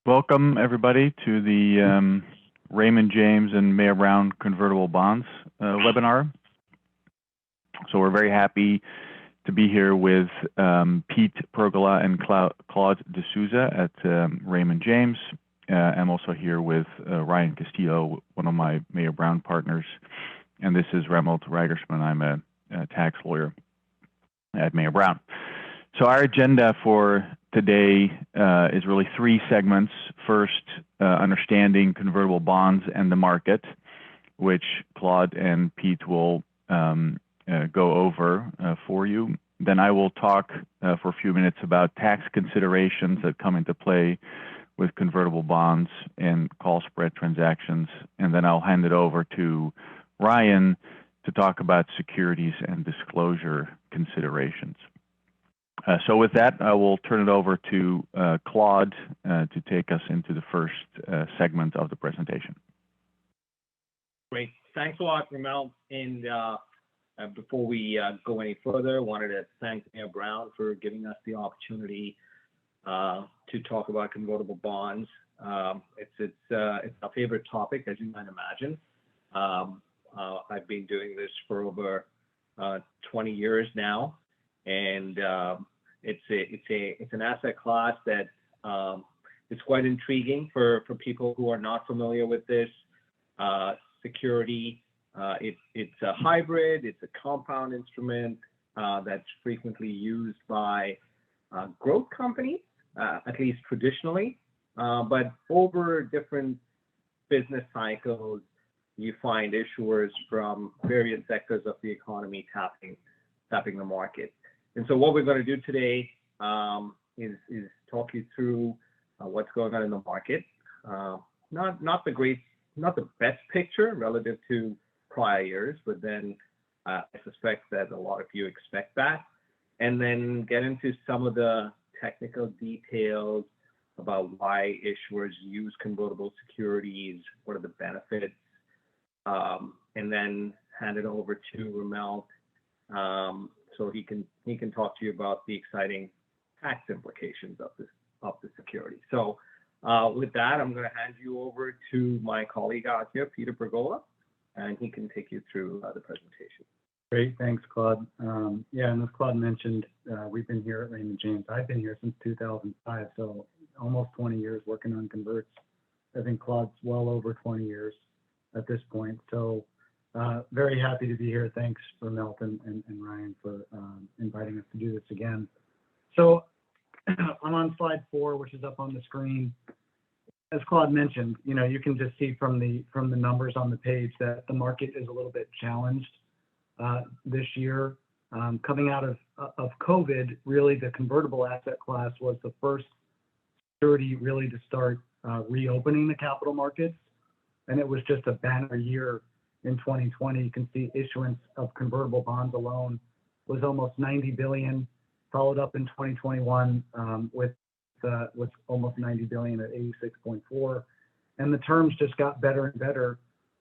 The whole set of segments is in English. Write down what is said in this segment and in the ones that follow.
Welcome, everybody, to the Raymond James and Mayer Brown Convertible Bonds webinar. So we're very happy to be here with Pete Pergola and Claude DeSouza at Raymond James. I'm also here with Ryan Castillo, one of my Mayer Brown partners. And this is Remmelt Reigersman. I'm a tax lawyer at Mayer Brown. So our agenda for today is really three segments. First, understanding convertible bonds and the market, which Claude and Pete will go over for you. Then I will talk for a few minutes about tax considerations that come into play with convertible bonds and call spread transactions. And then I'll hand it over to Ryan to talk about securities and disclosure considerations. So with that, I will turn it over to Claude to take us into the first segment of the presentation. Great. Thanks a lot, Remmelt. And before we go any further, I wanted to thank Mayer Brown for giving us the opportunity to talk about convertible bonds. It's a favorite topic, as you might imagine. I've been doing this for over 20 years now, and it's an asset class that is quite intriguing for people who are not familiar with this security. It's a hybrid, it's a compound instrument that's frequently used by growth companies, at least traditionally, but over different business cycles, you find issuers from various sectors of the economy tapping the market. And so what we're going to do today is talk you through what's going on in the market. Not the best picture relative to prior years, but then I suspect that a lot of you expect that. And then get into some of the technical details about why issuers use convertible securities, what are the benefits, and then hand it over to Remmelt so he can talk to you about the exciting tax implications of the security. So with that, I'm going to hand you over to my colleague out here, Peter Pergola, and he can take you through the presentation. Great, thanks, Claude. Yeah, and as Claude mentioned, we've been here at Raymond James. I've been here since 2005, so almost 20 years working on converts. I think Claude's well over 20 years at this point. So very happy to be here. Thanks, Remmelt and Ryan, for inviting us to do this again. So I'm on slide 4, which is up on the screen. As Claude mentioned, you can just see from the numbers on the page that the market is a little bit challenged this year. Coming out of COVID, really the convertible asset class was the first security really to start reopening the capital markets. And it was just a banner year in 2020. You can see issuance of convertible bonds alone was almost 90 billion, followed up in 2021 with almost 90 billion at 86.4. And the terms just got better and better.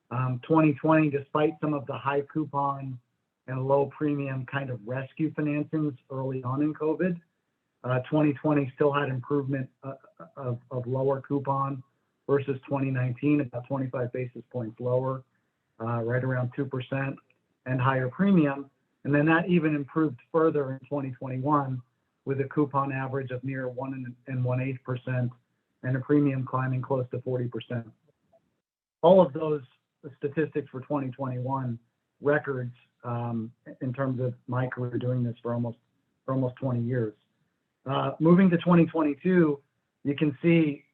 2020, despite some of the high coupon and low premium kind of rescue financings early on in COVID, 2020 still had improvement of lower coupon versus 2019, about 25 basis points lower, right around 2%, and higher premium. And then that even improved further in 2021 with a coupon average of near 1 1/8% and a premium climbing close to 40%. All of those statistics for 2021 records in terms of my career doing this for almost 20 years. Moving to 2022, you can see,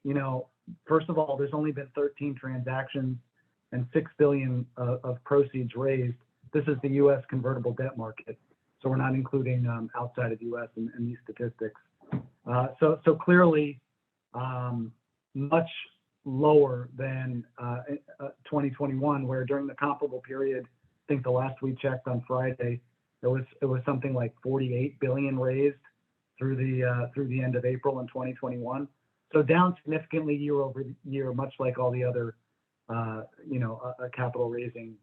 first of all, there's only been 13 transactions and $6 billion of proceeds raised. This is the U.S. convertible debt market, so we're not including outside of the U.S. in these statistics. So clearly, much lower than 2021, where during the comparable period, I think the last we checked on Friday, it was something like 48 billion raised through the end of April in 2021. So down significantly year over year, much like all the other capital raising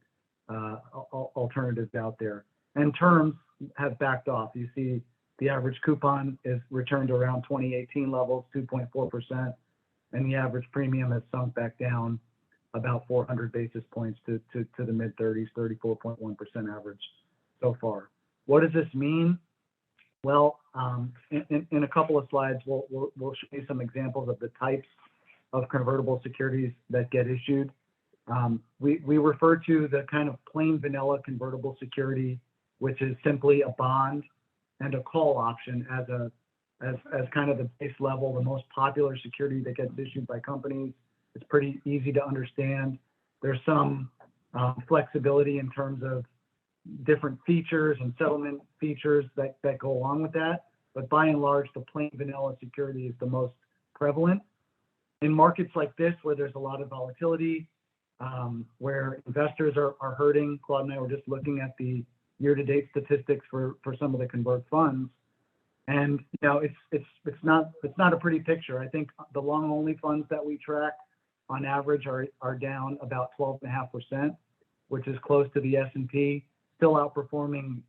alternatives out there. And terms have backed off. You see the average coupon is returned to around 2018 levels, 2.4%, and the average premium has sunk back down about 400 basis points to the mid-30s, 34.1% average so far. What does this mean? Well, in a couple of slides, we'll show you some examples of the types of convertible securities that get issued. We refer to the kind of plain vanilla convertible security, which is simply a bond and a call option as kind of the base level, the most popular security that gets issued by companies. It's pretty easy to understand. There's some flexibility in terms of different features and settlement features that go along with that. But by and large, the plain vanilla security is the most prevalent. In markets like this, where there's a lot of volatility, where investors are hurting, Claude and I were just looking at the year-to-date statistics for some of the convert funds, and it's not a pretty picture. I think the long-only funds that we track, on average, are down about 12.5%, which is close to the S&P, still outperforming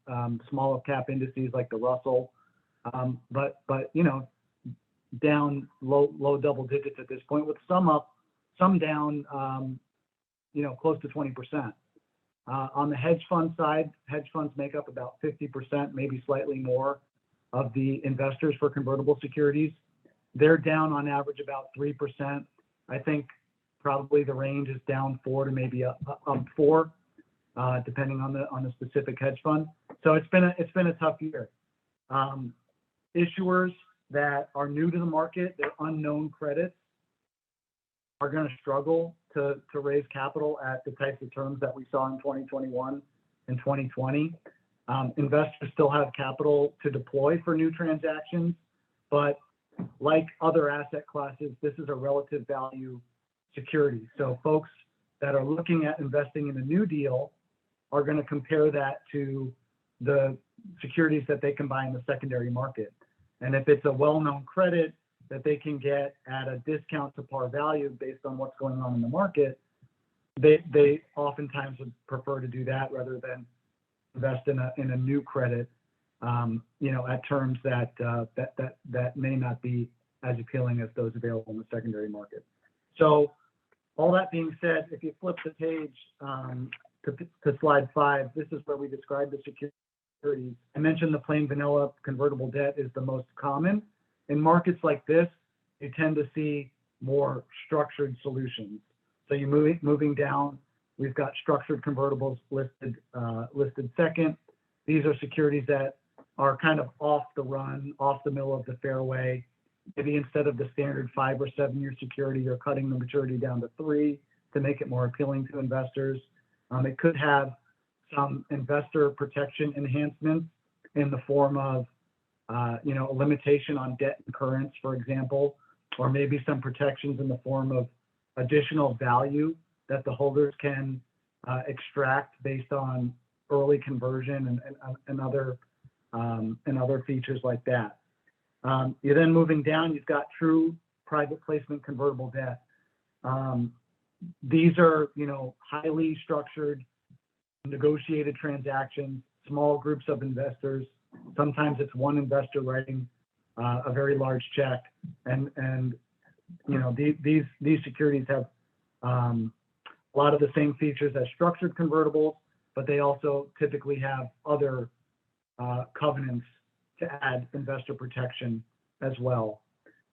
smaller cap indices like the Russell, but down low double digits at this point, with some up, some down, close to 20%. On the hedge fund side, hedge funds make up about 50%, maybe slightly more, of the investors for convertible securities. They're down on average about 3%. I think probably the range is down 4 to maybe up 4, depending on the specific hedge fund. So it's been a tough year. Issuers that are new to the market, they're unknown credits, are going to struggle to raise capital at the types of terms that we saw in 2021 and 2020. Investors still have capital to deploy for new transactions, but like other asset classes, this is a relative value security. So folks that are looking at investing in a new deal are going to compare that to the securities that they can buy in the secondary market. And if it's a well-known credit that they can get at a discount to par value based on what's going on in the market, they oftentimes would prefer to do that rather than invest in a new credit, at terms that may not be as appealing as those available in the secondary market. So all that being said, if you flip the page to slide 5, this is where we describe the securities. I mentioned the plain vanilla convertible debt is the most common. In markets like this, you tend to see more structured solutions. So you moving down, we've got structured convertibles listed second. These are securities that are kind of off the run, off the middle of the fairway. Maybe instead of the standard 5 or 7 year security, you're cutting the maturity down to 3 to make it more appealing to investors. It could have some investor protection enhancements in the form of a limitation on debt incurrence, for example, or maybe some protections in the form of additional value that the holders can extract based on early conversion and other features like that. You're then moving down, you've got true private placement convertible debt. These are, highly structured, negotiated transactions, small groups of investors. Sometimes it's one investor writing a very large check, and these securities have a lot of the same features as structured convertibles, but they also typically have other covenants to add investor protection as well.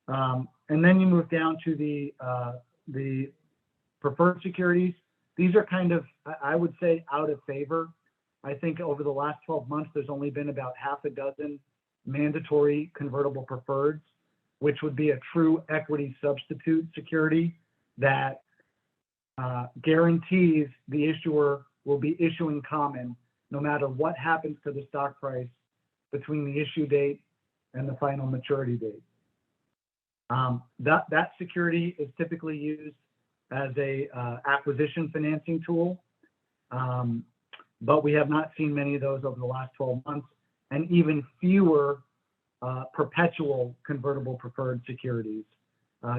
And then you move down to the preferred securities. These are kind of, I would say, out of favor. I think over the last 12 months, there's only been about half a dozen mandatory convertible preferreds, which would be a true equity substitute security that guarantees the issuer will be issuing common no matter what happens to the stock price between the issue date and the final maturity date. That security is typically used as a acquisition financing tool, but we have not seen many of those over the last 12 months, and even fewer perpetual convertible preferred securities.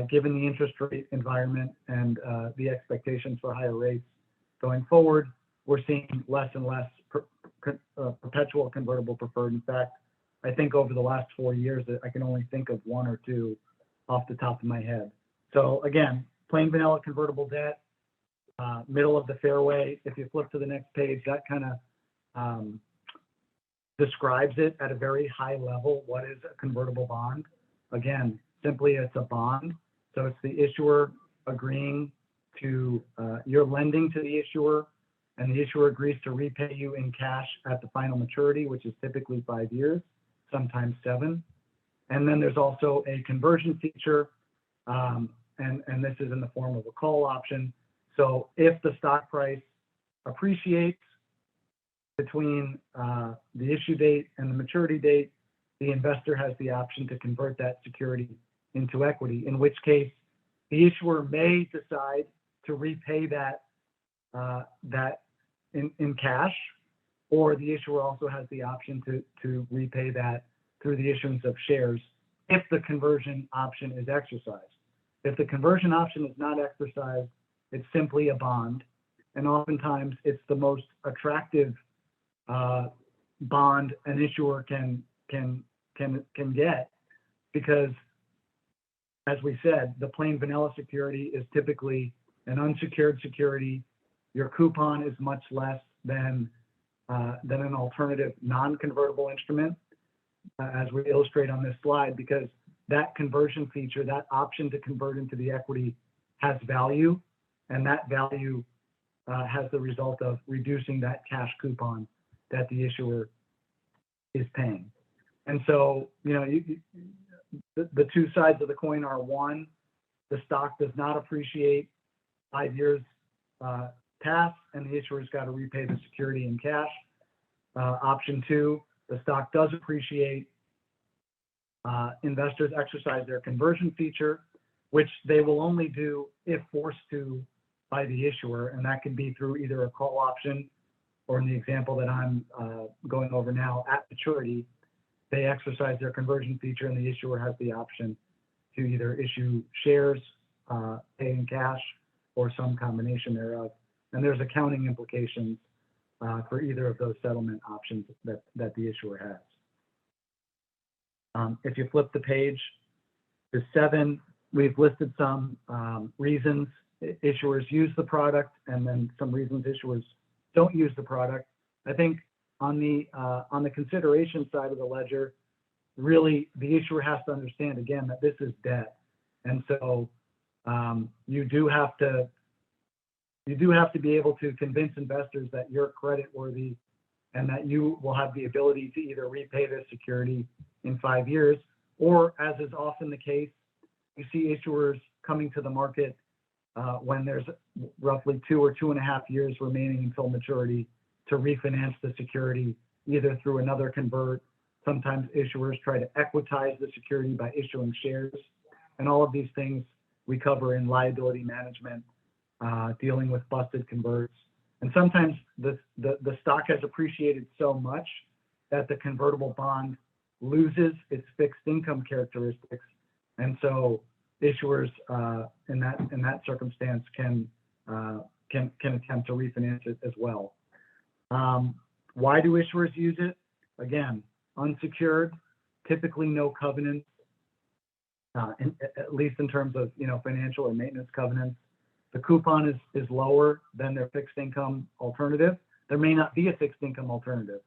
Given the interest rate environment and the expectations for higher rates going forward, we're seeing less and less perpetual convertible preferred. In fact, I think over the last 4 years, I can only think of 1 or 2 off the top of my head. So again, plain vanilla convertible debt, middle of the fairway. If you flip to the next page, that kind of describes it at a very high level. What is a convertible bond? Again, simply it's a bond. So it's the issuer agreeing to, you're lending to the issuer, and the issuer agrees to repay you in cash at the final maturity, which is typically 5 years, sometimes 7. And then there's also a conversion feature, and this is in the form of a call option. So if the stock price appreciates between the issue date and the maturity date, the investor has the option to convert that security into equity, in which case the issuer may decide to repay that in cash, or the issuer also has the option to repay that through the issuance of shares if the conversion option is exercised. If the conversion option is not exercised, it's simply a bond, and oftentimes it's the most attractive bond an issuer can get, because, as we said, the plain vanilla security is typically an unsecured security. Your coupon is much less than an alternative non-convertible instrument, as we illustrate on this slide, because that conversion feature, that option to convert into the equity, has value, and that value has the result of reducing that cash coupon that the issuer is paying. And so, the two sides of the coin are: one, the stock does not appreciate 5 years pass, and the issuer's got to repay the security in cash. Option two, the stock does appreciate. Investors exercise their conversion feature, which they will only do if forced to by the issuer, and that can be through either a call option, or in the example that I'm going over now, at maturity, they exercise their conversion feature, and the issuer has the option to either issue shares, pay in cash, or some combination thereof. And there's accounting implications for either of those settlement options that the issuer has. If you flip the page to 7, we've listed some reasons issuers use the product, and then some reasons issuers don't use the product. I think on the consideration side of the ledger, really the issuer has to understand, again, that this is debt, and so you do have to be able to convince investors that you're creditworthy and that you will have the ability to either repay this security in 5 years, or, as is often the case, you see issuers coming to the market when there's roughly 2 or 2.5 years remaining until maturity to refinance the security, either through another convert. Sometimes issuers try to equitize the security by issuing shares, and all of these things we cover in liability management, dealing with busted converts. And sometimes the stock has appreciated so much that the convertible bond loses its fixed income characteristics, and so issuers in that circumstance can attempt to refinance it as well. Why do issuers use it? Again, unsecured, typically no covenants, at least in terms of financial or maintenance covenants. The coupon is lower than their fixed income alternative. There may not be a fixed income alternative.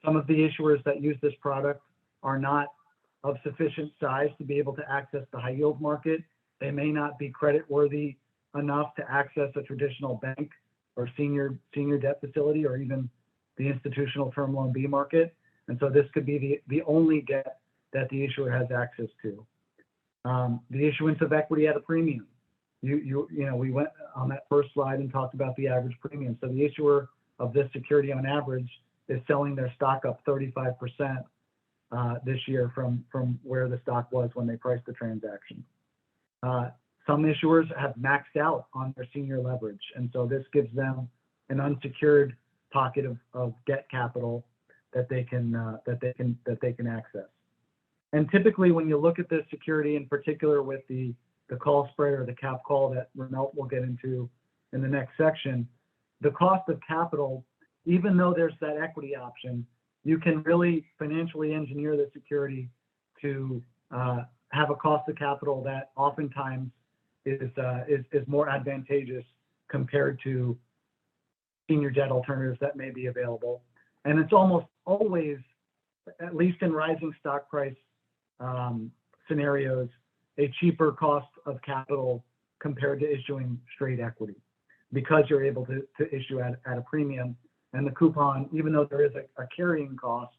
Some of the issuers that use this product are not of sufficient size to be able to access the high yield market. They may not be creditworthy enough to access a traditional bank or senior debt facility, or even the institutional term loan B market. And so this could be the only debt that the issuer has access to. The issuance of equity at a premium. We went on that first slide and talked about the average premium. So the issuer of this security on average is selling their stock up 35% this year from where the stock was when they priced the transaction. Some issuers have maxed out on their senior leverage, and so this gives them an unsecured pocket of debt capital that they can access. And typically, when you look at this security, in particular with the call spread or the cap call that Remmelt will get into in the next section, the cost of capital, even though there's that equity option, you can really financially engineer the security to have a cost of capital that oftentimes is more advantageous compared to senior debt alternatives that may be available. And it's almost always, at least in rising stock price scenarios, a cheaper cost of capital compared to issuing straight equity, because you're able to issue at a premium. And the coupon, even though there is a carrying cost,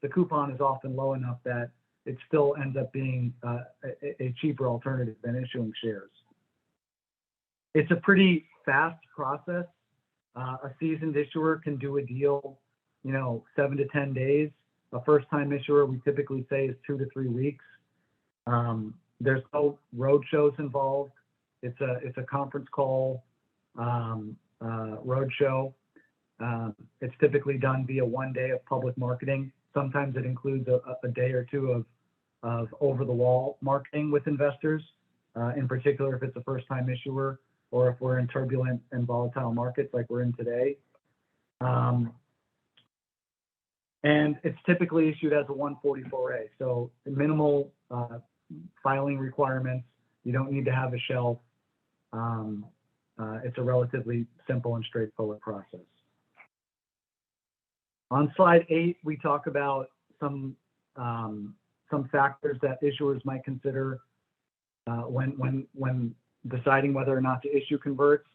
the coupon is often low enough that it still ends up being a cheaper alternative than issuing shares. It's a pretty fast process. A seasoned issuer can do a deal, 7 to 10 days. A first-time issuer, we typically say, is 2 to 3 weeks. There's no road shows involved. It's a conference call road show. It's typically done via 1 day of public marketing. Sometimes it includes a day or two of over-the-wall marketing with investors, in particular if it's a first-time issuer or if we're in turbulent and volatile markets like we're in today. And it's typically issued as a 144A, so minimal filing requirements. You don't need to have a shelf. It's a relatively simple and straightforward process. On slide 8, we talk about some factors that issuers might consider when deciding whether or not to issue converts.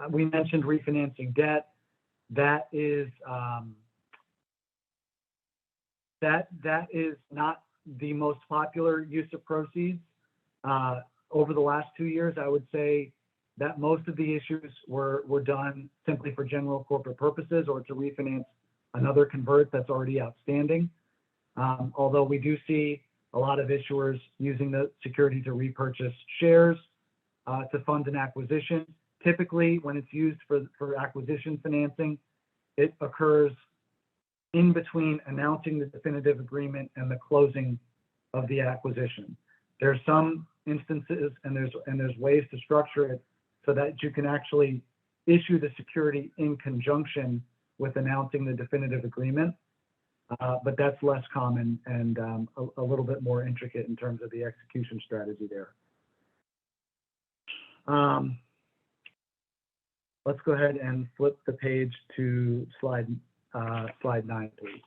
We mentioned refinancing debt. That is not the most popular use of proceeds. Over the last 2 years, I would say that most of the issues were done simply for general corporate purposes or to refinance another convert that's already outstanding. Although we do see a lot of issuers using the security to repurchase shares to fund an acquisition. Typically, when it's used for acquisition financing, it occurs in between announcing the definitive agreement and the closing of the acquisition. There's some instances and there's ways to structure it so that you can actually issue the security in conjunction with announcing the definitive agreement, but that's less common and a little bit more intricate in terms of the execution strategy there. Let's go ahead and flip the page to slide 9, please.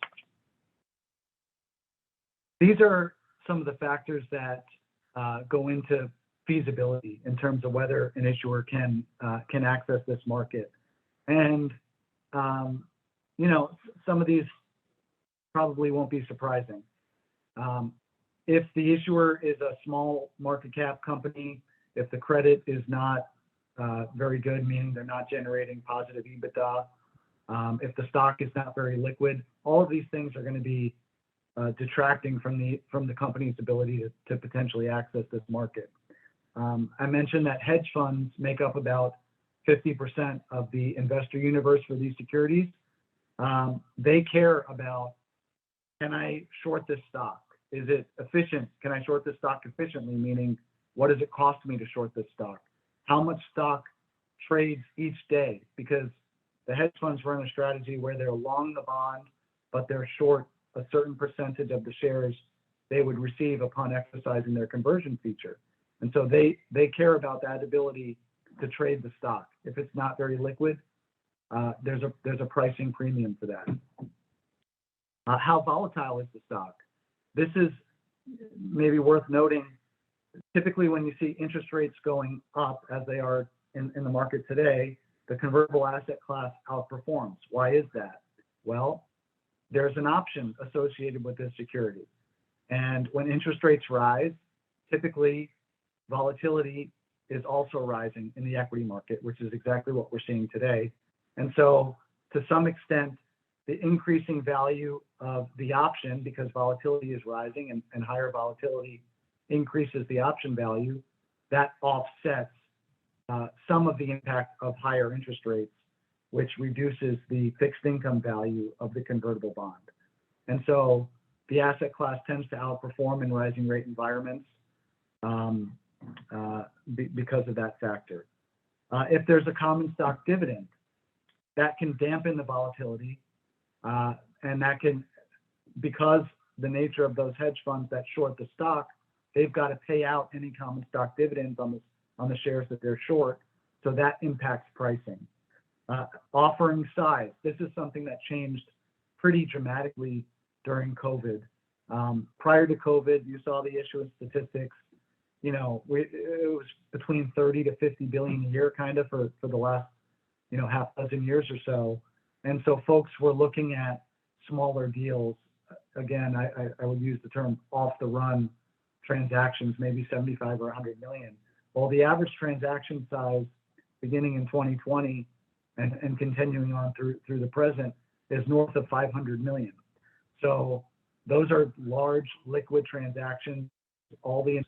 These are some of the factors that go into feasibility in terms of whether an issuer can access this market. And some of these probably won't be surprising. If the issuer is a small market cap company, if the credit is not very good, meaning they're not generating positive EBITDA, if the stock is not very liquid, all of these things are going to be detracting from the company's ability to potentially access this market. I mentioned that hedge funds make up about 50% of the investor universe for these securities. They care about, can I short this stock? Is it efficient? Can I short this stock efficiently? Meaning, what does it cost me to short this stock? How much stock trades each day? Because the hedge funds run a strategy where they're long the bond, but they're short a certain percentage of the shares they would receive upon exercising their conversion feature. And so they care about that ability to trade the stock. If it's not very liquid, there's a pricing premium for that. How volatile is the stock? This is maybe worth noting. Typically, when you see interest rates going up, as they are in the market today, the convertible asset class outperforms. Why is that? Well, there's an option associated with this security. And when interest rates rise, typically volatility is also rising in the equity market, which is exactly what we're seeing today. And so to some extent, the increasing value of the option, because volatility is rising and higher volatility increases the option value, that offsets some of the impact of higher interest rates, which reduces the fixed income value of the convertible bond. And so the asset class tends to outperform in rising rate environments because of that factor. If there's a common stock dividend, that can dampen the volatility, and that can, because the nature of those hedge funds that short the stock, they've got to pay out any common stock dividends on on the shares that they're short, so that impacts pricing. Offering size. This is something that changed pretty dramatically during COVID. Prior to COVID, you saw the issuance statistics. You know, it was between 30 to 50 billion a year, kind of for the last, you know, half dozen years or so. And so folks were looking at smaller deals. Again, I would use the term off the run transactions, maybe 75 or 100 million. Well, the average transaction size beginning in 2020 and continuing on through the present is north of 500 million. So those are large liquid transactions. All the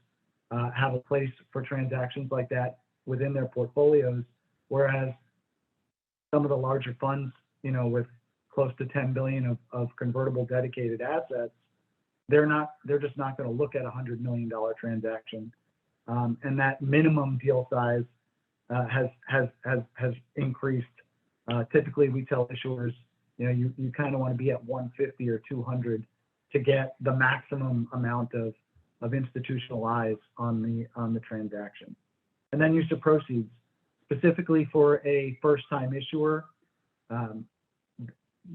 have a place for transactions like that within their portfolios, whereas some of the larger funds, you know, with close to 10 billion of convertible dedicated assets, they're just not going to look at a $100 million transaction, and that minimum deal size has increased. Typically, we tell issuers, you know, you kind of want to be at 150 or 200 to get the maximum amount of institutional eyes on the transaction. And then use of proceeds, specifically for a first-time issuer.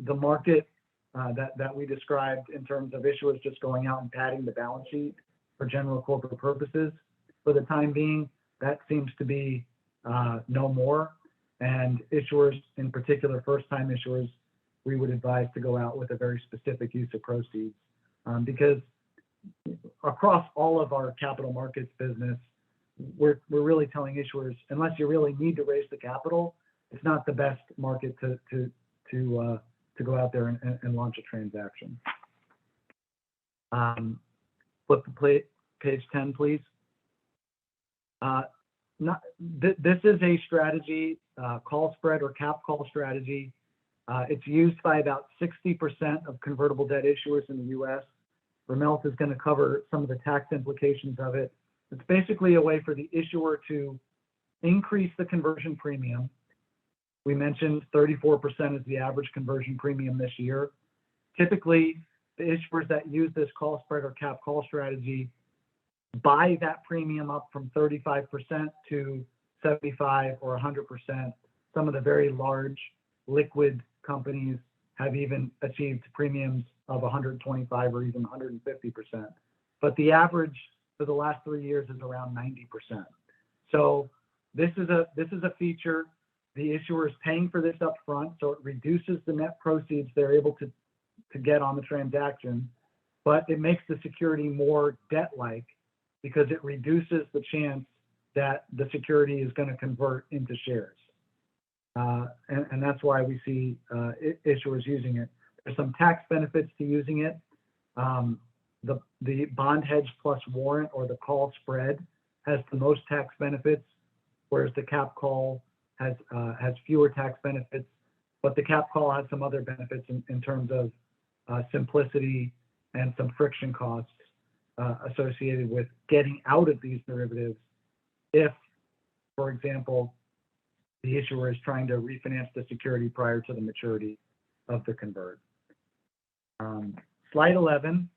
The market that we described in terms of issuers just going out and padding the balance sheet for general corporate purposes, for the time being, that seems to be no more. And issuers, in particular first-time issuers, we would advise to go out with a very specific use of proceeds, because across all of our capital markets business, we're really telling issuers, unless you really need to raise the capital, it's not the best market to go out there and launch a transaction. Flip the page 10, please. This is a strategy, call spread or cap call strategy. It's used by about 60% of convertible debt issuers in the U.S. Remmelt is going to cover some of the tax implications of it. It's basically a way for the issuer to increase the conversion premium. We mentioned 34% is the average conversion premium this year. Typically, the issuers that use this call spread or cap call strategy buy that premium up from 35% to 75 or 100%. Some of the very large liquid companies have even achieved premiums of 125 or even 150%. But the average for the last 3 years is around 90%. So this is a feature. The issuer is paying for this up front, so it reduces the net proceeds they're able to get on the transaction, but it makes the security more debt-like because it reduces the chance that the security is going to convert into shares. And that's why we see issuers using it. There's some tax benefits to using it. The bond hedge plus warrant or the call spread has the most tax benefits, whereas the cap call has fewer tax benefits. But the cap call has some other benefits in terms of simplicity and some friction costs associated with getting out of these derivatives if, for example, the issuer is trying to refinance the security prior to the maturity of the convert. Slide 11.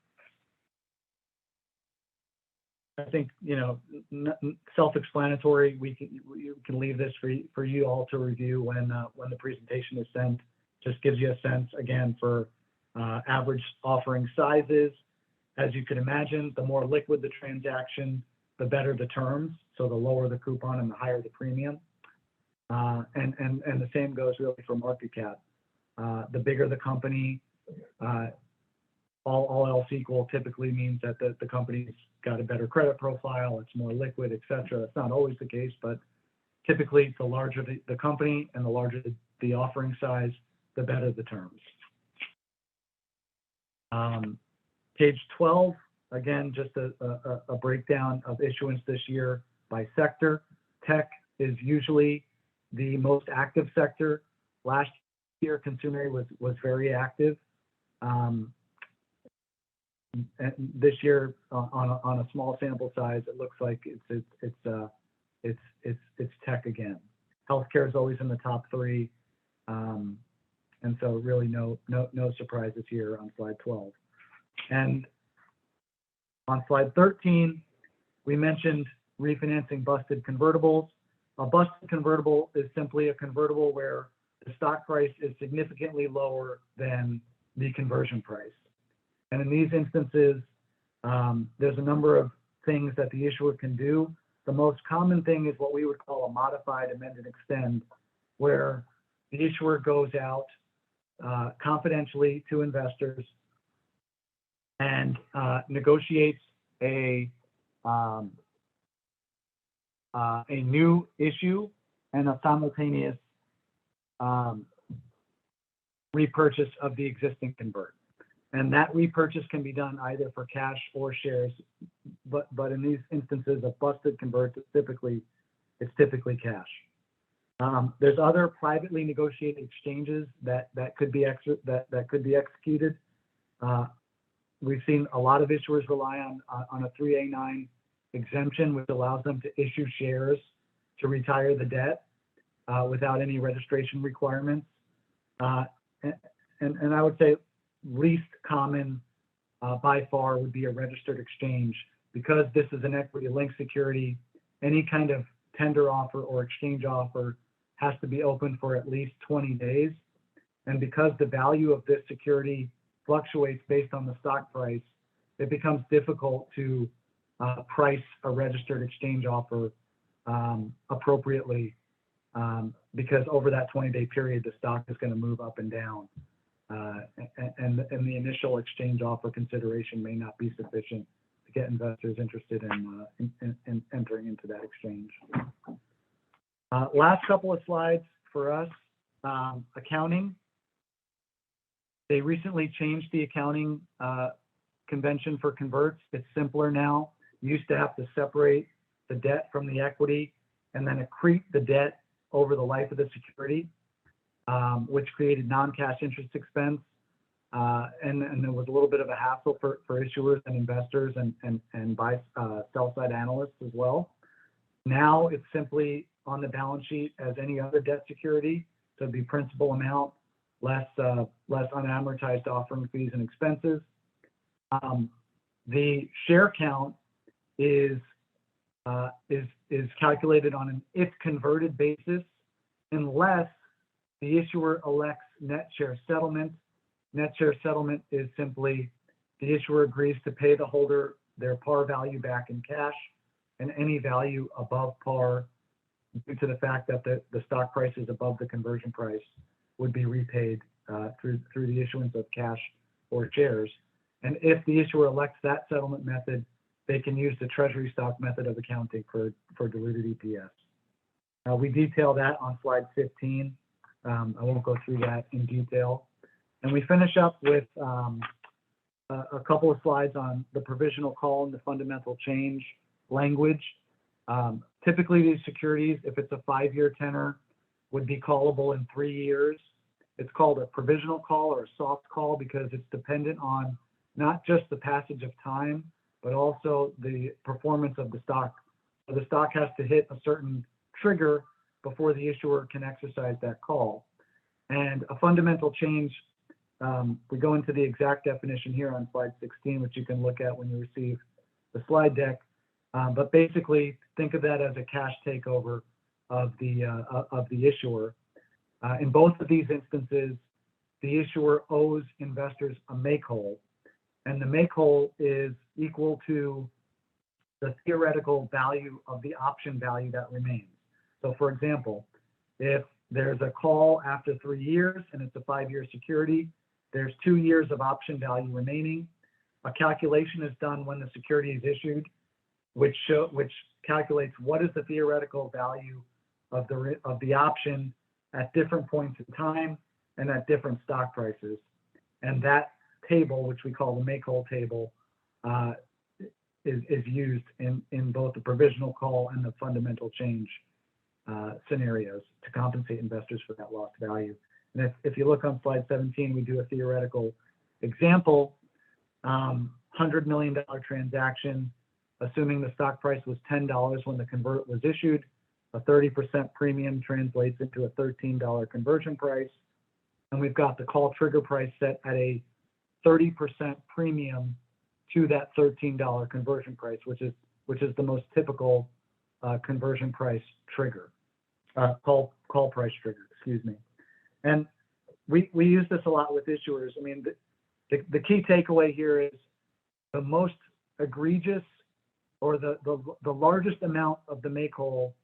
I think, you know, self-explanatory. You can leave this for you all to review when the presentation is sent. Just gives you a sense again for average offering sizes. As you can imagine, the more liquid the transaction, the better the terms. So the lower the coupon and the higher the premium. And the same goes really for market cap. The bigger the company, all else equal, typically means that the company's got a better credit profile, it's more liquid, et cetera. That's not always the case, but typically the larger the company and the larger the offering size, the better the terms. Page 12, again, just a breakdown of issuance this year by sector. Tech is usually the most active sector. Last year, consumer was very active. And this year, on a small sample size, it looks like it's tech again. Healthcare is always in the top three, and so really no surprises here on slide 12. And on slide 13, we mentioned refinancing busted convertibles. A busted convertible is simply a convertible where the stock price is significantly lower than the conversion price. And in these instances, there's a number of things that the issuer can do. The most common thing is what we would call a modified amend and extend, where the issuer goes out confidentially to investors and negotiates a new issue and a simultaneous repurchase of the existing convert. And that repurchase can be done either for cash or shares, but in these instances of busted converts, it's typically cash. There's other privately negotiated exchanges that could be executed. We've seen a lot of issuers rely on a 3A9 exemption, which allows them to issue shares to retire the debt without any registration requirements. And I would say least common by far would be a registered exchange. Because this is an equity-linked security, any kind of tender offer or exchange offer has to be open for at least 20 days. And because the value of this security fluctuates based on the stock price, it becomes difficult to price a registered exchange offer appropriately because over that 20-day period, the stock is going to move up and down. And the initial exchange offer consideration may not be sufficient to get investors interested in entering into that exchange. Last couple of slides for us, accounting. They recently changed the accounting convention for converts. It's simpler now. You used to have to separate the debt from the equity and then accrete the debt over the life of the security, which created non-cash interest expense. And there was a little bit of a hassle for issuers and investors and by sell-side analysts as well. Now it's simply on the balance sheet as any other debt security. So it'd be principal amount, less unamortized offering fees and expenses. The share count is calculated on an if converted basis unless the issuer elects net share settlement. Net share settlement is simply the issuer agrees to pay the holder their par value back in cash and any value above par due to the fact that the stock price is above the conversion price would be repaid through the issuance of cash or shares. And if the issuer elects that settlement method, they can use the treasury stock method of accounting for diluted EPS. We detail that on slide 15. I won't go through that in detail. And we finish up with a couple of slides on the provisional call and the fundamental change language. Typically, these securities, if it's a 5-year tenor, would be callable in 3 years. It's called a provisional call or a soft call because it's dependent on not just the passage of time, but also the performance of the stock. So the stock has to hit a certain trigger before the issuer can exercise that call. And a fundamental change, we go into the exact definition here on slide 16, which you can look at when you receive the slide deck. But basically, think of that as a cash takeover of the issuer. In both of these instances, the issuer owes investors a make-whole, and the make-whole is equal to the theoretical value of the option value that remains. So, for example, if there's a call after 3 years and it's a 5-year security, there's 2 years of option value remaining. A calculation is done when the security is issued, which calculates what is the theoretical value of the option at different points in time and at different stock prices. And that table, which we call the make-whole table, is used in both the provisional call and the fundamental change scenarios to compensate investors for that lost value. And if you look on slide 17, we do a theoretical example, $100 million transaction, assuming the stock price was $10 when the convert was issued, a 30% premium translates into a $13 conversion price. And we've got the call trigger price set at a 30% premium to that $13 conversion price, which is the most typical conversion price trigger, call price trigger, excuse me. And we use this a lot with issuers. I mean, the key takeaway here is the most egregious or the largest amount of the make whole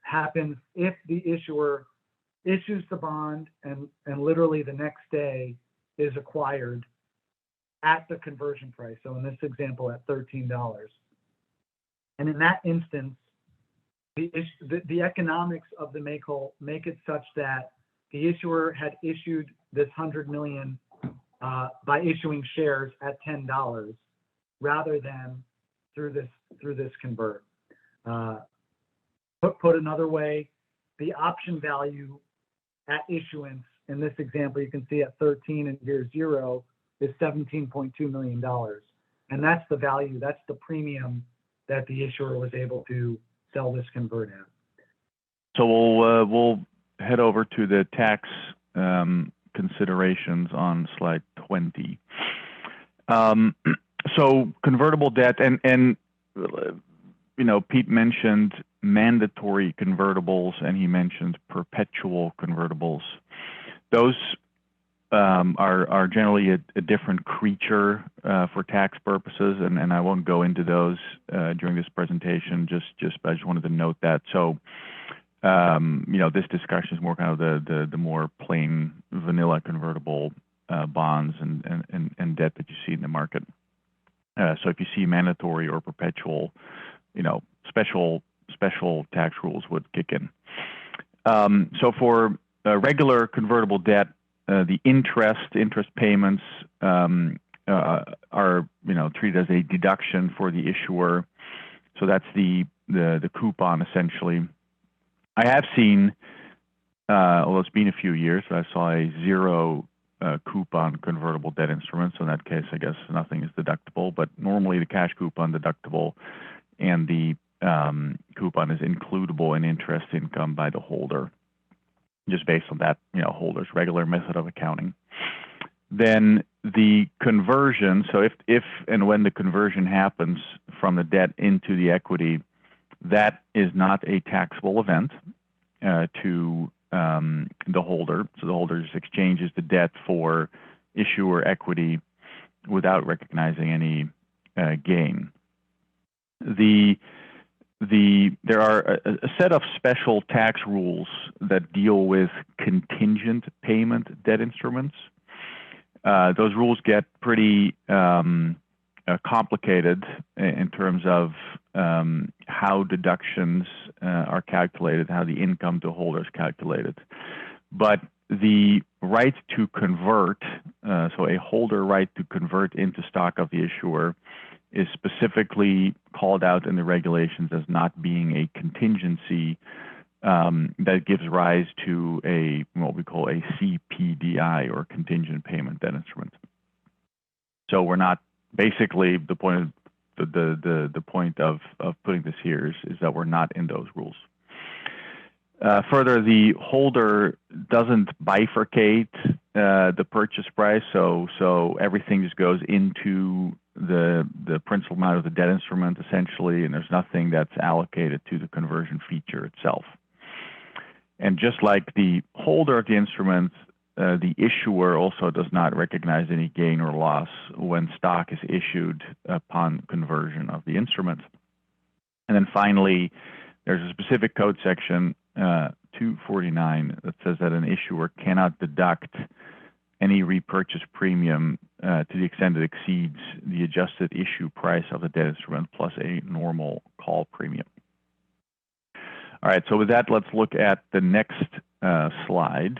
happens if the issuer issues the bond and literally the next day is acquired at the conversion price. So in this example, at $13. And in that instance, the economics of the make whole make it such that the issuer had issued this 100 million by issuing shares at $10 rather than through this convert. Put another way, the option value at issuance in this example, you can see at 13 and year 0 is $17.2 million. And that's the value, that's the premium that the issuer was able to sell this convert at. So we'll head over to the tax considerations on slide 20. So convertible debt, and you know, Pete mentioned mandatory convertibles, and he mentioned perpetual convertibles. Those are generally a different creature for tax purposes, and I won't go into those during this presentation. But I just wanted to note that. So you know, this discussion is more kind of the more plain vanilla convertible bonds and debt that you see in the market. So if you see mandatory or perpetual, you know, special tax rules would kick in. So for regular convertible debt, the interest payments are, you know, treated as a deduction for the issuer. So that's the coupon essentially. I have seen, although it's been a few years, I saw a zero coupon convertible debt instrument. So in that case, I guess nothing is deductible. But normally the cash coupon deductible, and the coupon is includable in interest income by the holder, just based on that, you know, holder's regular method of accounting. Then the conversion, so if and when the conversion happens from the debt into the equity, that is not a taxable event to the holder. So the holder just exchanges the debt for issuer equity without recognizing any gain. There are a set of special tax rules that deal with contingent payment debt instruments. Those rules get pretty complicated in terms of how deductions are calculated, how the income to holders calculated. But the right to convert, so a holder right to convert into stock of the issuer, is specifically called out in the regulations as not being a contingency that gives rise to what we call a CPDI, or contingent payment debt instrument. So we're not, basically the point of putting this here is that we're not in those rules. Further, the holder doesn't bifurcate the purchase price, so everything just goes into the principal amount of the debt instrument essentially, and there's nothing that's allocated to the conversion feature itself. And just like the holder of the instrument, the issuer also does not recognize any gain or loss when stock is issued upon conversion of the instrument. And then finally, there's a specific code section 249 that says that an issuer cannot deduct any repurchase premium to the extent it exceeds the adjusted issue price of the debt instrument plus a normal call premium. All right, so with that, let's look at the next slide.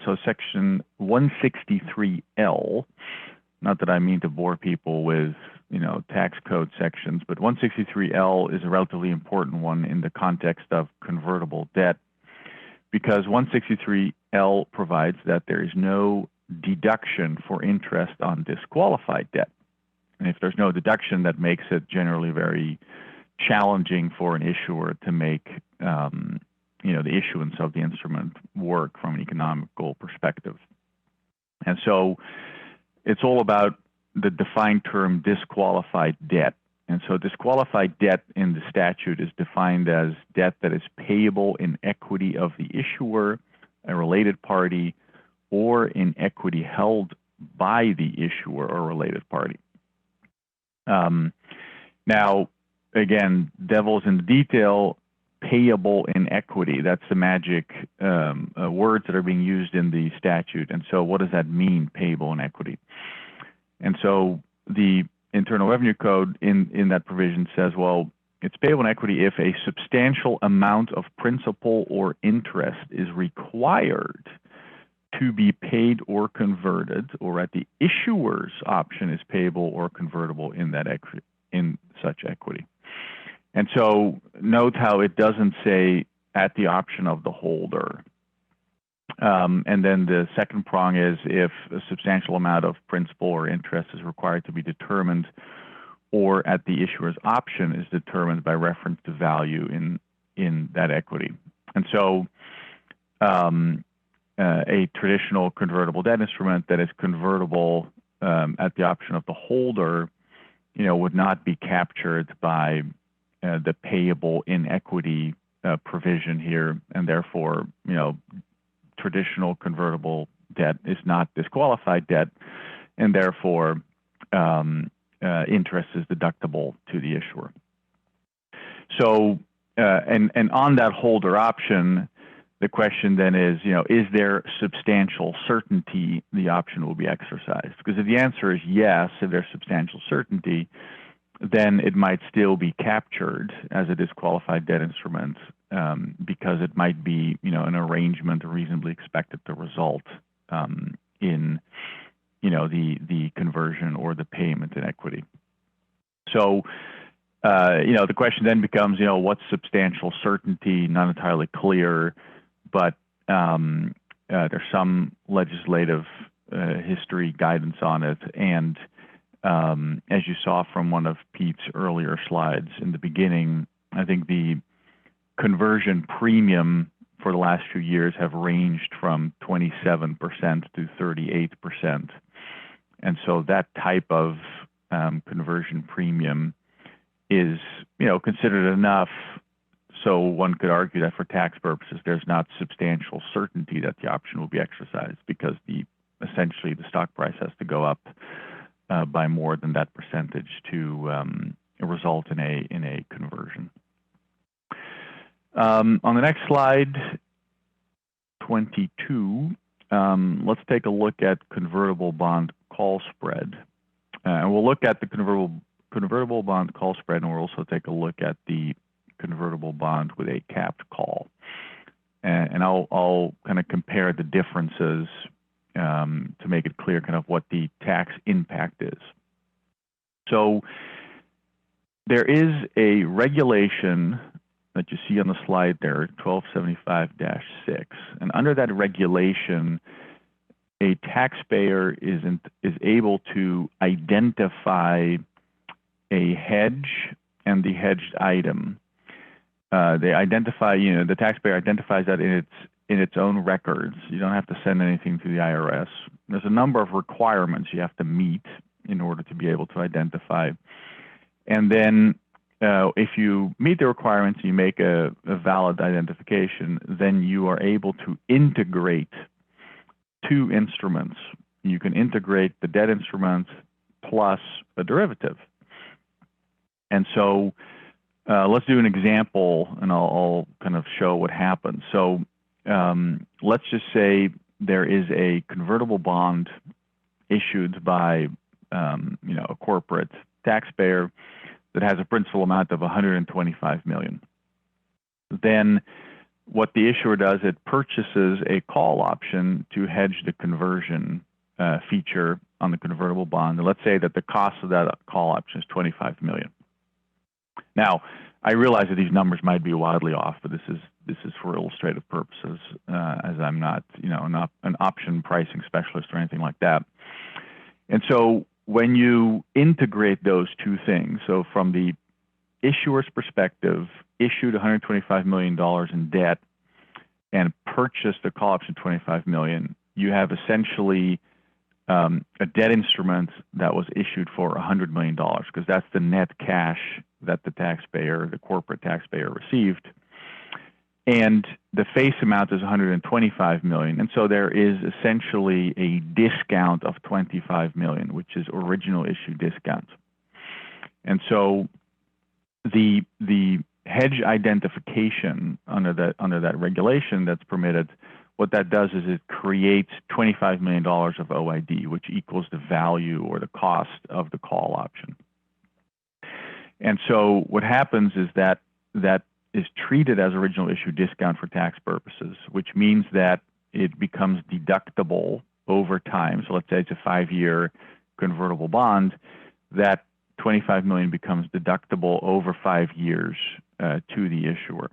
So section 163L, not that I mean to bore people with, you know, tax code sections, but 163L is a relatively important one in the context of convertible debt, because 163L provides that there is no deduction for interest on disqualified debt. And if there's no deduction, that makes it generally very challenging for an issuer to make you know, the issuance of the instrument work from an economical perspective. And so it's all about the defined term disqualified debt. And so disqualified debt in the statute is defined as debt that is payable in equity of the issuer, a related party, or in equity held by the issuer or related party. Now, again, devil's in the detail, payable in equity. That's the magic words that are being used in the statute. And so what does that mean, payable in equity? And so the Internal Revenue Code in that provision says, well, it's payable in equity if a substantial amount of principal or interest is required to be paid or converted, or at the issuer's option is payable or convertible in that equity, in such equity. And so note how it doesn't say at the option of the holder. And then the second prong is if a substantial amount of principal or interest is required to be determined, or at the issuer's option is determined by reference to value in that equity. And so a traditional convertible debt instrument that is convertible at the option of the holder, would not be captured by the payable in equity provision here, and therefore, traditional convertible debt is not disqualified debt, and therefore interest is deductible to the issuer. So, and on that holder option, the question then is there substantial certainty the option will be exercised? Because if the answer is yes, if there's substantial certainty, then it might still be captured as a disqualified debt instrument because it might be, an arrangement reasonably expected to result in, the conversion or the payment in equity. So, the question then becomes, what's substantial certainty? Not entirely clear, but there's some legislative history guidance on it, and as you saw from one of Pete's earlier slides in the beginning, I think the conversion premium for the last few years have ranged from 27% to 38%. And so that type of conversion premium is, considered enough. So one could argue that for tax purposes, there's not substantial certainty that the option will be exercised because essentially the stock price has to go up by more than that percentage to result in a conversion. On the next slide, 22, let's take a look at convertible bond call spread. And we'll look at the convertible bond call spread, and we'll also take a look at the convertible bond with a capped call. And I'll kind of compare the differences to make it clear kind of what the tax impact is. So there is a regulation that you see on the slide there, 1275-6. And under that regulation, a taxpayer is able to identify a hedge and the hedged item. They identify, the taxpayer identifies that in its own records. You don't have to send anything to the IRS. There's a number of requirements you have to meet in order to be able to identify. And then if you meet the requirements, you make a valid identification, then you are able to integrate two instruments. You can integrate the debt instrument plus a derivative. And so let's do an example, and I'll kind of show what happens. So let's just say there is a convertible bond issued by a corporate taxpayer that has a principal amount of $125 million. Then what the issuer does, it purchases a call option to hedge the conversion feature on the convertible bond. And let's say that the cost of that call option is $25 million. Now, I realize that these numbers might be wildly off, but this is for illustrative purposes, as I'm not, not an option pricing specialist or anything like that. And so when you integrate those two things, so from the issuer's perspective, issued $125 million in debt and purchased a call option $25 million, you have essentially a debt instrument that was issued for $100 million, because that's the net cash that the taxpayer, the corporate taxpayer, received. And the face amount is $125 million. And so there is essentially a discount of $25 million, which is original issue discount. And so the hedge identification under that regulation that's permitted, what that does is it creates $25 million of OID, which equals the value or the cost of the call option. And so what happens is that is treated as original issue discount for tax purposes, which means that it becomes deductible over time. So let's say it's a 5-year convertible bond, that $25 million becomes deductible over 5 years to the issuer.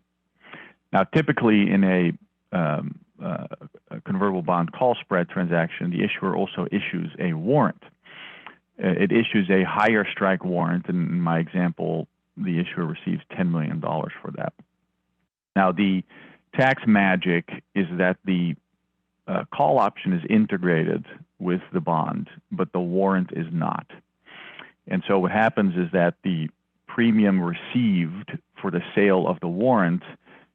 Now, typically in a convertible bond call spread transaction, the issuer also issues a warrant. It issues a higher strike warrant, and in my example, the issuer receives $10 million for that. Now, the tax magic is that the call option is integrated with the bond, but the warrant is not. And so what happens is that the premium received for the sale of the warrant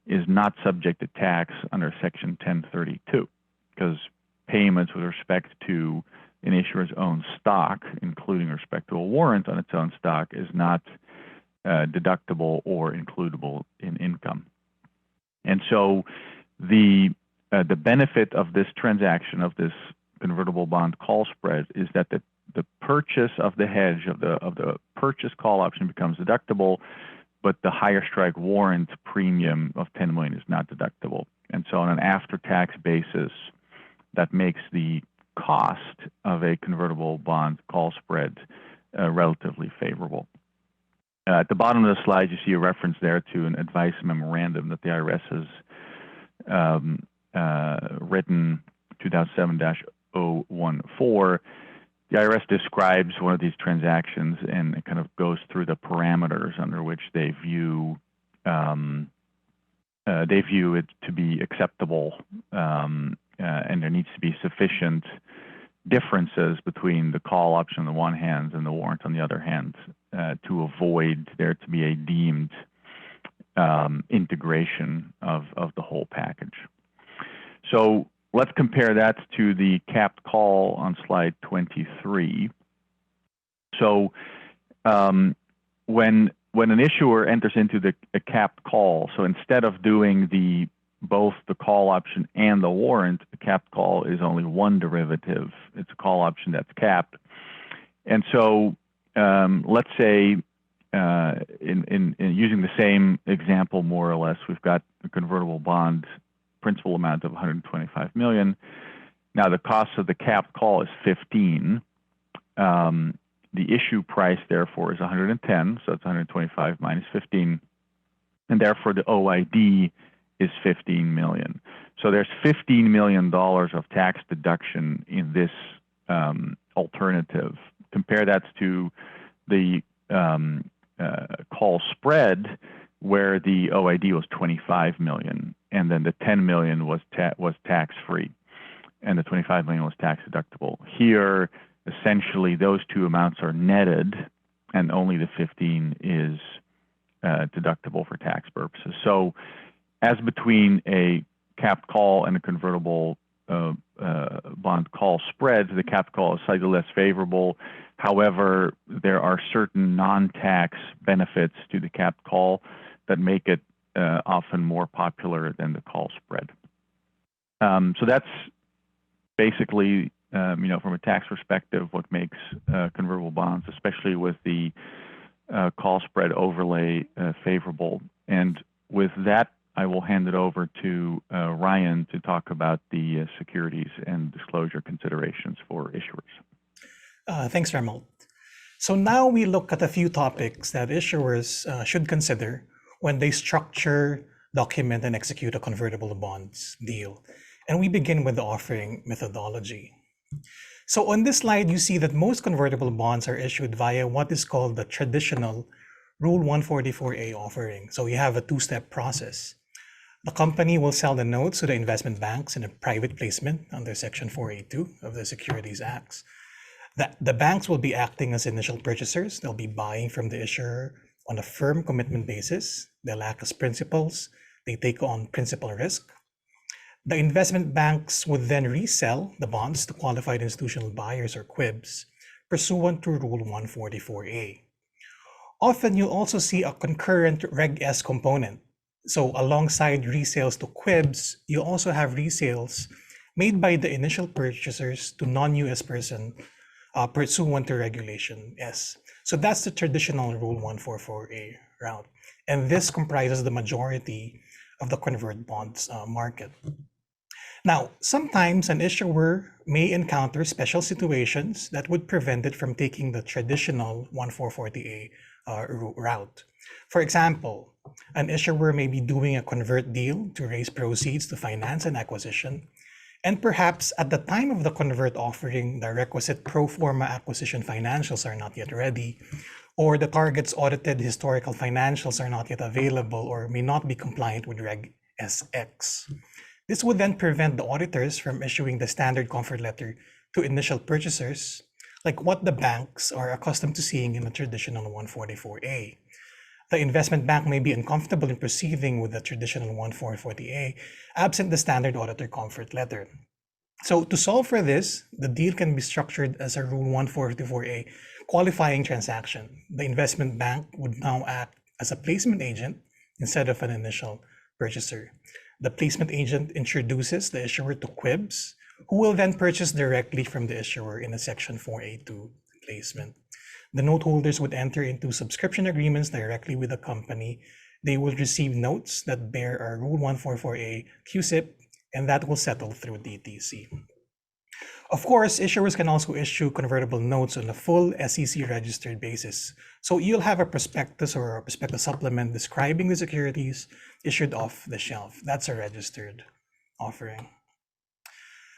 is not subject to tax under Section 1032, because payments with respect to an issuer's own stock, including respect to a warrant on its own stock, is not deductible or includable in income. And so the benefit of this transaction, of this convertible bond call spread, is that the purchase of the hedge, of the purchase call option, becomes deductible, but the higher strike warrant premium of $10 million is not deductible. And so on an after-tax basis, that makes the cost of a convertible bond call spread relatively favorable. At the bottom of the slide, you see a reference there to an advice memorandum that the IRS has written, 2007-014. The IRS describes one of these transactions, and it kind of goes through the parameters under which they view it to be acceptable, and there needs to be sufficient differences between the call option on the one hand and the warrant on the other hand to avoid there to be a deemed integration of the whole package. So let's compare that to the capped call on slide 23. So when an issuer enters into a capped call, so instead of doing both the call option and the warrant, the capped call is only one derivative. It's a call option that's capped. And so let's say in using the same example more or less, we've got a convertible bond principal amount of $125 million. Now the cost of the capped call is 15. The issue price therefore is 110, so it's 125 minus 15, and therefore the OID is 15 million. So there's $15 million of tax deduction in this alternative. Compare that to the call spread, where the OID was 25 million, and then the 10 million was tax-free, and the 25 million was tax deductible. Here, essentially, those two amounts are netted, and only the 15 is deductible for tax purposes. So, as between a capped call and a convertible bond call spread, the capped call is slightly less favorable. However, there are certain non-tax benefits to the capped call that make it often more popular than the call spread. So that's basically, from a tax perspective, what makes convertible bonds, especially with the call spread overlay, favorable. And with that, I will hand it over to Ryan to talk about the securities and disclosure considerations for issuers. Thanks, Remmelt. So now we look at a few topics that issuers should consider when they structure, document, and execute a convertible bonds deal. And we begin with the offering methodology. So on this slide, you see that most convertible bonds are issued via what is called the traditional Rule 144A offering. So you have a two-step process. The company will sell the notes to the investment banks in a private placement under Section 482 of the Securities Acts. The banks will be acting as initial purchasers. They'll be buying from the issuer on a firm commitment basis. They'll act as principals. They take on principal risk. The investment banks would then resell the bonds to qualified institutional buyers or QIBs pursuant to Rule 144A. Often you'll also see a concurrent Reg S component. So alongside resales to QIBs, you also have resales made by the initial purchasers to non-US person pursuant to Regulation S. So that's the traditional Rule 144A route. And this comprises the majority of the convert bonds market. Now, sometimes an issuer may encounter special situations that would prevent it from taking the traditional 144A route. For example, an issuer may be doing a convert deal to raise proceeds to finance an acquisition, and perhaps at the time of the convert offering, the requisite pro forma acquisition financials are not yet ready, or the target's audited historical financials are not yet available or may not be compliant with Reg SX. This would then prevent the auditors from issuing the standard comfort letter to initial purchasers, like what the banks are accustomed to seeing in a traditional 144A. The investment bank may be uncomfortable in proceeding with the traditional 144A absent the standard auditor comfort letter. So to solve for this, the deal can be structured as a Rule 144A qualifying transaction. The investment bank would now act as a placement agent instead of an initial purchaser. The placement agent introduces the issuer to QIBs, who will then purchase directly from the issuer in a Section 482 placement. The note holders would enter into subscription agreements directly with the company. They will receive notes that bear a Rule 144A QSIP, and that will settle through DTC. Of course, issuers can also issue convertible notes on a full SEC registered basis. So you'll have a prospectus or a prospectus supplement describing the securities issued off the shelf. That's a registered offering.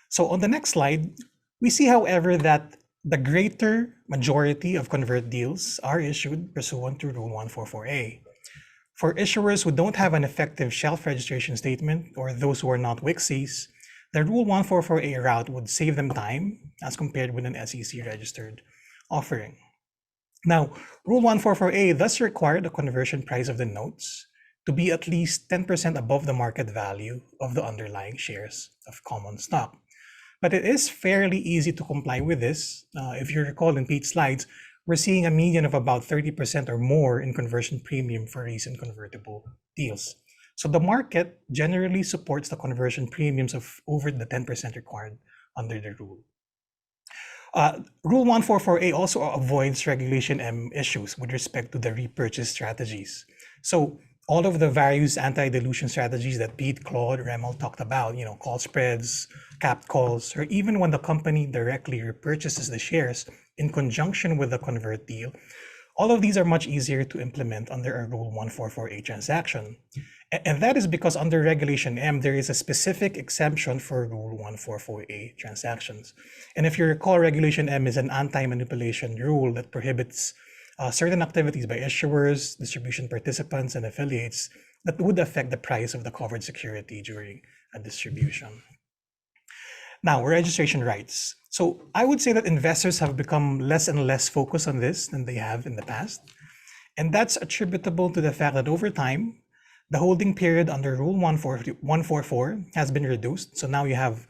So on the next slide, we see, however, that the greater majority of convert deals are issued pursuant to Rule 144A. For issuers who don't have an effective shelf registration statement or those who are not WIXIs, the Rule 144A route would save them time as compared with an SEC registered offering. Now, Rule 144A thus required the conversion price of the notes to be at least 10% above the market value of the underlying shares of common stock. But it is fairly easy to comply with this. If you recall in Pete's slides, we're seeing a median of about 30% or more in conversion premium for recent convertible deals. So the market generally supports the conversion premiums of over the 10% required under the rule. Rule 144A also avoids Regulation M issues with respect to the repurchase strategies. So all of the various anti-dilution strategies that Pete, Claude, Remmelt talked about, call spreads, capped calls, or even when the company directly repurchases the shares in conjunction with the convert deal, all of these are much easier to implement under a Rule 144A transaction. And that is because under Regulation M, there is a specific exemption for Rule 144A transactions. And if you recall, Regulation M is an anti-manipulation rule that prohibits certain activities by issuers, distribution participants, and affiliates that would affect the price of the covered security during a distribution. Now, registration rights. So I would say that investors have become less and less focused on this than they have in the past. And that's attributable to the fact that over time, the holding period under Rule 144 has been reduced. So now you have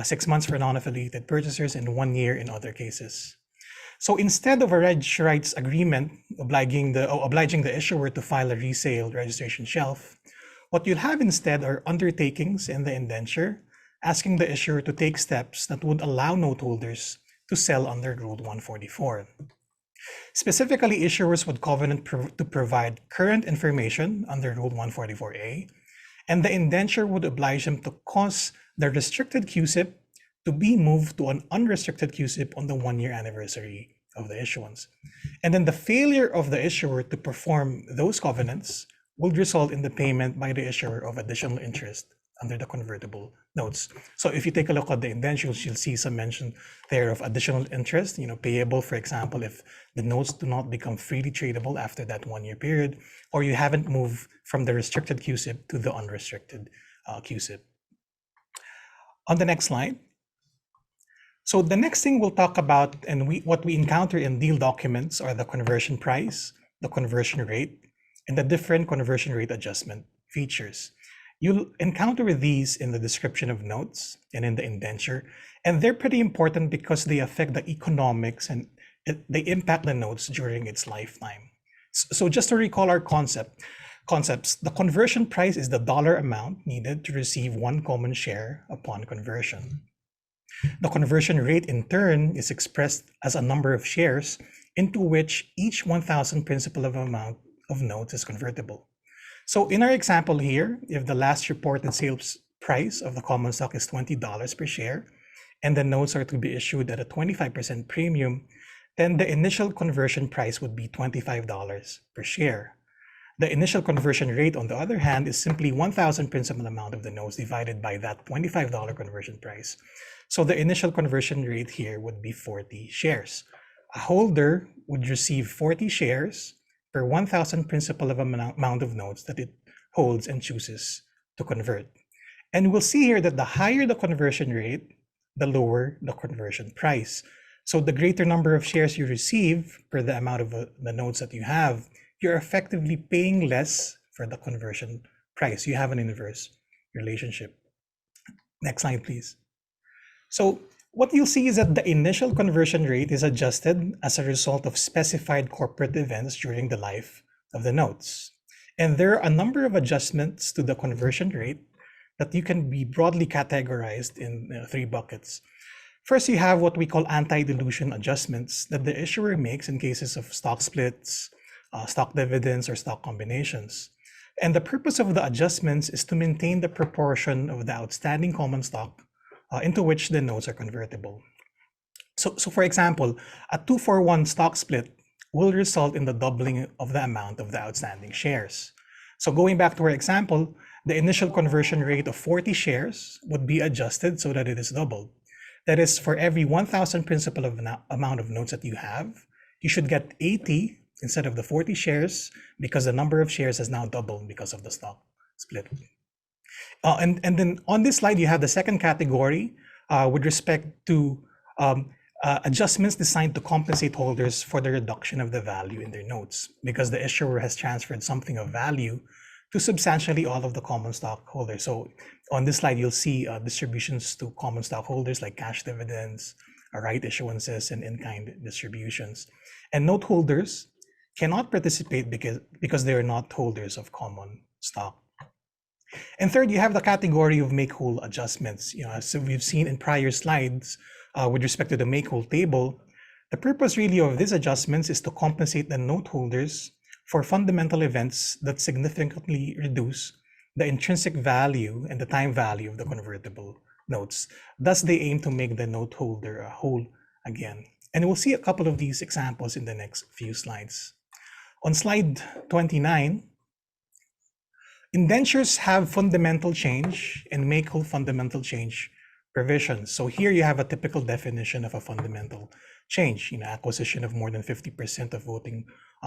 6 months for non-affiliated purchasers and 1 year in other cases. So instead of a reg rights agreement obliging the issuer to file a resale registration shelf, what you'll have instead are undertakings in the indenture asking the issuer to take steps that would allow note holders to sell under Rule 144. Specifically, issuers would covenant to provide current information under Rule 144A, and the indenture would oblige them to cause the restricted QSIP to be moved to an unrestricted QSIP on the 1-year anniversary of the issuance. And then the failure of the issuer to perform those covenants would result in the payment by the issuer of additional interest under the convertible notes. So if you take a look at the indentures, you'll see some mention there of additional interest, payable, for example, if the notes do not become freely tradable after that 1-year period, or you haven't moved from the restricted QSIP to the unrestricted QSIP. On the next slide. So the next thing we'll talk about, and what we encounter in deal documents, are the conversion price, the conversion rate, and the different conversion rate adjustment features. You'll encounter these in the description of notes and in the indenture, and they're pretty important because they affect the economics and they impact the notes during its lifetime. So just to recall our concepts, the conversion price is the dollar amount needed to receive 1 common share upon conversion. The conversion rate, in turn, is expressed as a number of shares into which each 1,000 principal of amount of notes is convertible. So in our example here, if the last reported sales price of the common stock is $20 per share, and the notes are to be issued at a 25% premium, then the initial conversion price would be $25 per share. The initial conversion rate, on the other hand, is simply 1,000 principal amount of the notes divided by that $25 conversion price. So the initial conversion rate here would be 40 shares. A holder would receive 40 shares per 1,000 principal of amount of notes that it holds and chooses to convert. And we'll see here that the higher the conversion rate, the lower the conversion price. So the greater number of shares you receive per the amount of the notes that you have, you're effectively paying less for the conversion price. You have an inverse relationship. Next slide, please. So what you'll see is that the initial conversion rate is adjusted as a result of specified corporate events during the life of the notes. And there are a number of adjustments to the conversion rate that you can be broadly categorized in 3 buckets. First, you have what we call anti-dilution adjustments that the issuer makes in cases of stock splits, stock dividends, or stock combinations. And the purpose of the adjustments is to maintain the proportion of the outstanding common stock into which the notes are convertible. So for example, a 2-for-1 stock split will result in the doubling of the amount of the outstanding shares. So going back to our example, the initial conversion rate of 40 shares would be adjusted so that it is doubled. That is, for every 1,000 principal of amount of notes that you have, you should get 80 instead of the 40 shares because the number of shares has now doubled because of the stock split. And then on this slide, you have the second category with respect to adjustments designed to compensate holders for the reduction of the value in their notes because the issuer has transferred something of value to substantially all of the common stock holders. So on this slide, you'll see distributions to common stockholders like cash dividends, right issuances, and in-kind distributions. And note holders cannot participate because they are not holders of common stock. And third, you have the category of make-whole adjustments. As we've seen in prior slides with respect to the make-whole table, the purpose really of these adjustments is to compensate the note holders for fundamental events that significantly reduce the intrinsic value and the time value of the convertible notes. Thus, they aim to make the note holder whole again. And we'll see a couple of these examples in the next few slides. On slide 29, indentures have fundamental change and make-whole fundamental change provisions. So here you have a typical definition of a fundamental change, acquisition of more than 50% of voting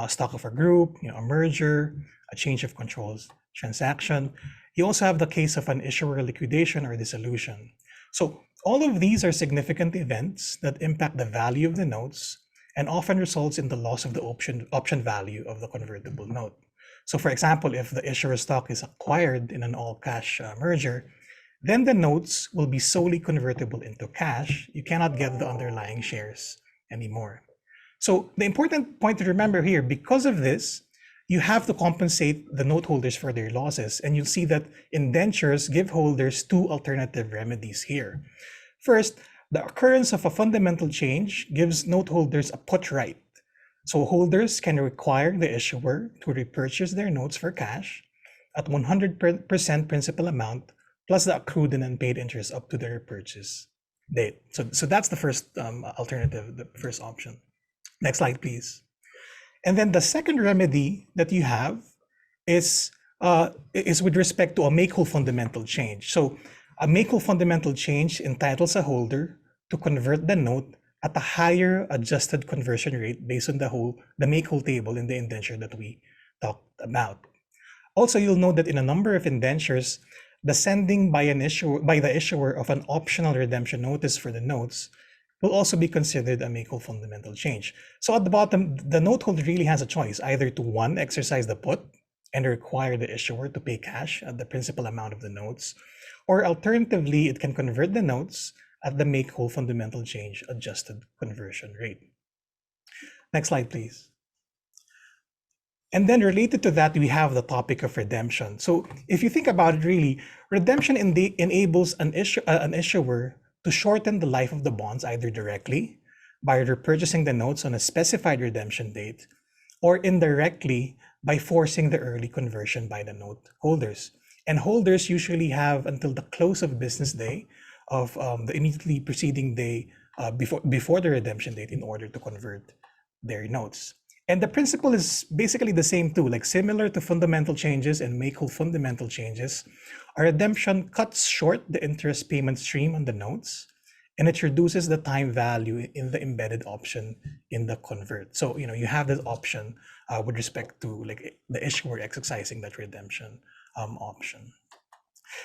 stock of a group, a merger, a change of controls transaction. You also have the case of an issuer liquidation or dissolution. So all of these are significant events that impact the value of the notes and often results in the loss of the option value of the convertible note. So for example, if the issuer stock is acquired in an all-cash merger, then the notes will be solely convertible into cash. You cannot get the underlying shares anymore. So the important point to remember here, because of this, you have to compensate the note holders for their losses. And you'll see that indentures give holders 2 alternative remedies here. First, the occurrence of a fundamental change gives note holders a put right. So holders can require the issuer to repurchase their notes for cash at 100% principal amount plus the accrued and unpaid interest up to the repurchase date. So that's the first alternative, the first option. Next slide, please. And then the second remedy that you have is is with respect to a make-whole fundamental change. So a make-whole fundamental change entitles a holder to convert the note at a higher adjusted conversion rate based on the make-whole table in the indenture that we talked about. Also, you'll note that in a number of indentures, the sending by the issuer of an optional redemption notice for the notes will also be considered a make-whole fundamental change. So at the bottom, the note holder really has a choice, either to one, exercise the put and require the issuer to pay cash at the principal amount of the notes, or alternatively, it can convert the notes at the make-whole fundamental change adjusted conversion rate. Next slide, please. And then related to that, we have the topic of redemption. So if you think about it, really, redemption enables an issuer to shorten the life of the bonds either directly by repurchasing the notes on a specified redemption date, or indirectly by forcing the early conversion by the note holders. And holders usually have until the close of business day of the immediately preceding day before the redemption date in order to convert their notes. And the principle is basically the same too, like similar to fundamental changes and make-whole fundamental changes. A redemption cuts short the interest payment stream on the notes, and it reduces the time value in the embedded option in the convert. So, you have this option with respect to like the issuer exercising that redemption option.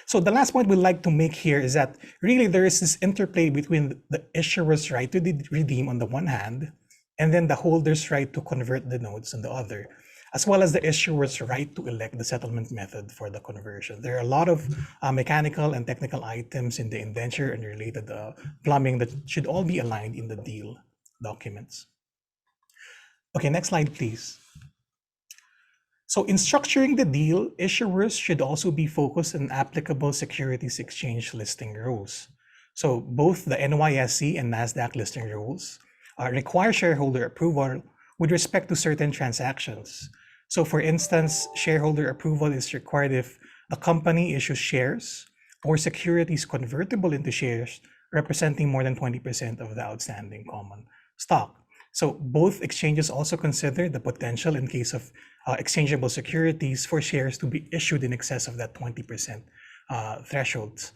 So the last point we'd like to make here is that really there is this interplay between the issuer's right to redeem on the one hand, and then the holder's right to convert the notes on the other, as well as the issuer's right to elect the settlement method for the conversion. There are a lot of mechanical and technical items in the indenture and related plumbing that should all be aligned in the deal documents. Okay, next slide, please. So in structuring the deal, issuers should also be focused on applicable securities exchange listing rules. So both the NYSE and NASDAQ listing rules require shareholder approval with respect to certain transactions. So for instance, shareholder approval is required if a company issues shares or securities convertible into shares representing more than 20% of the outstanding common stock. So both exchanges also consider the potential in case of exchangeable securities for shares to be issued in excess of that 20% threshold.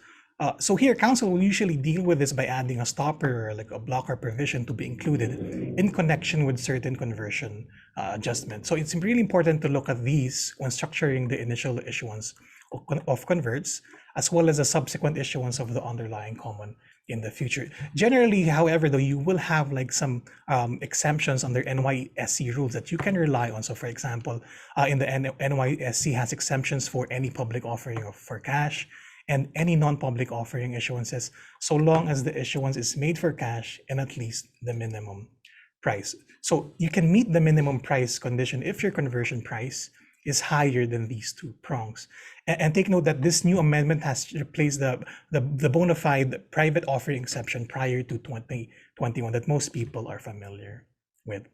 So here, counsel will usually deal with this by adding a stopper or like a blocker provision to be included in connection with certain conversion adjustments. So it's really important to look at these when structuring the initial issuance of converts, as well as the subsequent issuance of the underlying common in the future. Generally, however, though, you will have like some exemptions under NYSE rules that you can rely on. So for example, in the NYSE has exemptions for any public offering for cash, and any non-public offering issuances, so long as the issuance is made for cash and at least the minimum price. So you can meet the minimum price condition if your conversion price is higher than these two prongs. And take note that this new amendment has replaced the bona fide private offering exception prior to 2021 that most people are familiar with.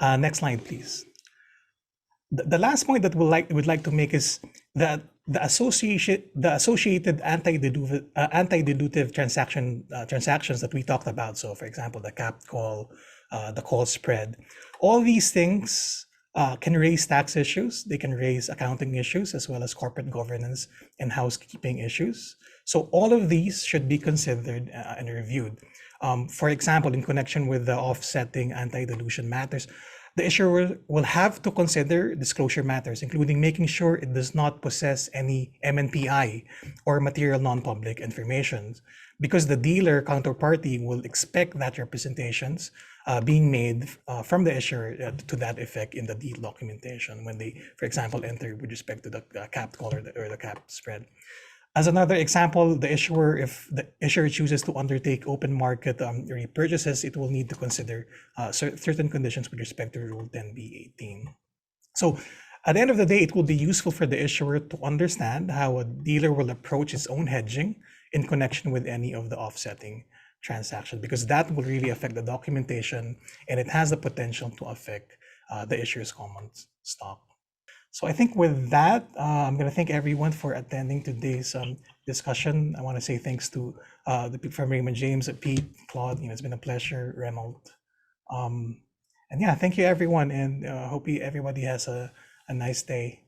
Next slide, please. The last point that we'd like to make is that the associated antidilutive transactions that we talked about. So, for example, the capped call, the call spread, all these things can raise tax issues. They can raise accounting issues as well as corporate governance and housekeeping issues. So all of these should be considered and reviewed. For example, in connection with the offsetting anti-dilution matters, the issuer will have to consider disclosure matters, including making sure it does not possess any MNPI or material non-public information, because the dealer counterparty will expect that representations being made from the issuer to that effect in the deal documentation when they, for example, enter with respect to the capped call or the capped spread. As another example, the issuer, if the issuer chooses to undertake open market repurchases, it will need to consider certain conditions with respect to Rule 10b-18. So at the end of the day, it will be useful for the issuer to understand how a dealer will approach its own hedging in connection with any of the offsetting transactions, because that will really affect the documentation and it has the potential to affect the issuer's common stock. So I think with that, I'm going to thank everyone for attending today's discussion. I want to say thanks to the people from Raymond James, Pete, Claude. It's been a pleasure, Remmelt. And yeah, thank you everyone, and hope everybody has a nice day.